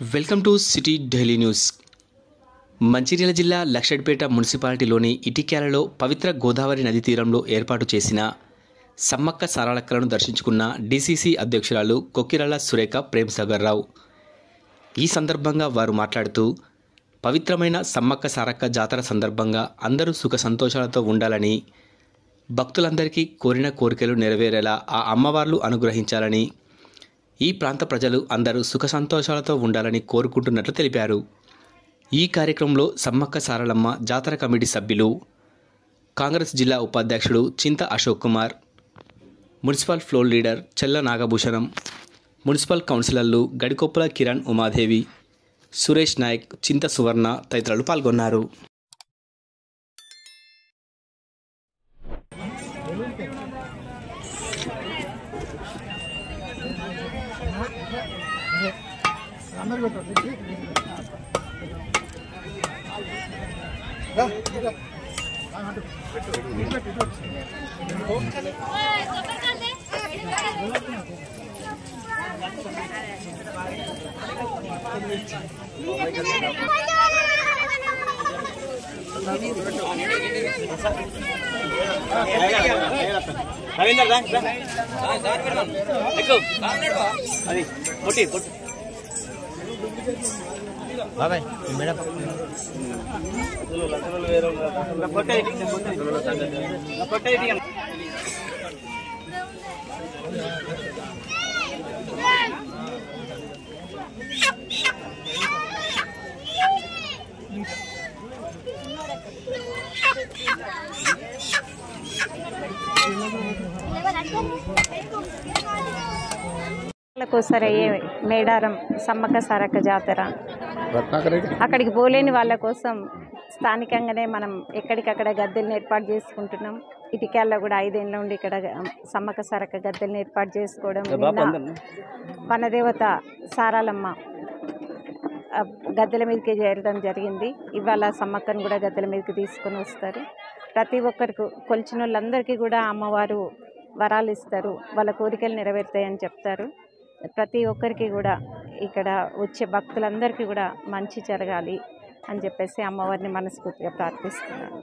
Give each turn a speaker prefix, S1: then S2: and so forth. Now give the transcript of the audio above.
S1: Welcome to city daily news. Mancherial జిల్లా లక్షడ్పేట మున్సిపాలిటీలోని ఇటిక్యాలలో పవిత్ర గోదావరి నది తీరంలో ఏర్పాటు చేసిన సమ్మక్క సారళక్కలను దర్శించుకున్న డీసీసీ అధ్యక్షురాలు కొక్కిరాల సురేఖ ప్రేమ్సాగర్ రావు. ఈ సందర్భంగా వారు మాట్లాడుతూ, పవిత్రమైన సమ్మక్క సారక్క జాతర సందర్భంగా అందరూ సుఖ సంతోషాలతో ఉండాలని, భక్తులందరికీ కోరిన కోరికలు నెరవేరేలా ఆ అమ్మవార్లు అనుగ్రహించాలని, ఈ ప్రాంత ప్రజలు అందరూ సుఖ సంతోషాలతో ఉండాలని కోరుకుంటున్నట్లు తెలిపారు. ఈ కార్యక్రమంలో సమ్మక్క సారలమ్మ జాతర కమిటీ సభ్యులు, కాంగ్రెస్ జిల్లా ఉపాధ్యక్షుడు చింత Ashok Kumar, municipal floor leader చెల్ల నాగభూషణం, మున్సిపల్ కౌన్సిలర్లు గడికొప్పుల కిరణ్ ఉమాదేవి, సురేష్ నాయక్, చింత సువర్ణ తదితరులు పాల్గొన్నారు.
S2: బాబాయ్ మేడం
S3: కోసరయ్యే మేడారం సమ్మక్క సారక్క జాతర అక్కడికి పోలేని వాళ్ళ కోసం స్థానికంగానే మనం ఎక్కడికక్కడ గద్దెలను ఏర్పాటు చేసుకుంటున్నాం. ఇటిక్యాల్లో కూడా 5 ఏళ్ళ నుండి ఇక్కడ సమ్మక్క సారక్క గద్దెలను ఏర్పాటు చేసుకోవడం, వనదేవత సారాలమ్మ గద్దెల మీదకి చేరడం జరిగింది. ఇవాళ సమ్మక్కను కూడా గద్దెల మీదకి తీసుకొని వస్తారు. ప్రతి ఒక్కరికి కొలిచిన వాళ్ళందరికీ కూడా అమ్మవారు వరాలు ఇస్తారు, వాళ్ళ కోరికలు నెరవేరుతాయని చెప్తారు. ప్రతి ఒక్కరికి కూడా ఇక్కడ వచ్చే భక్తులందరికీ కూడా మంచి జరగాలి అని చెప్పేసి అమ్మవారిని మనస్ఫూర్తిగా ప్రార్థిస్తున్నాను.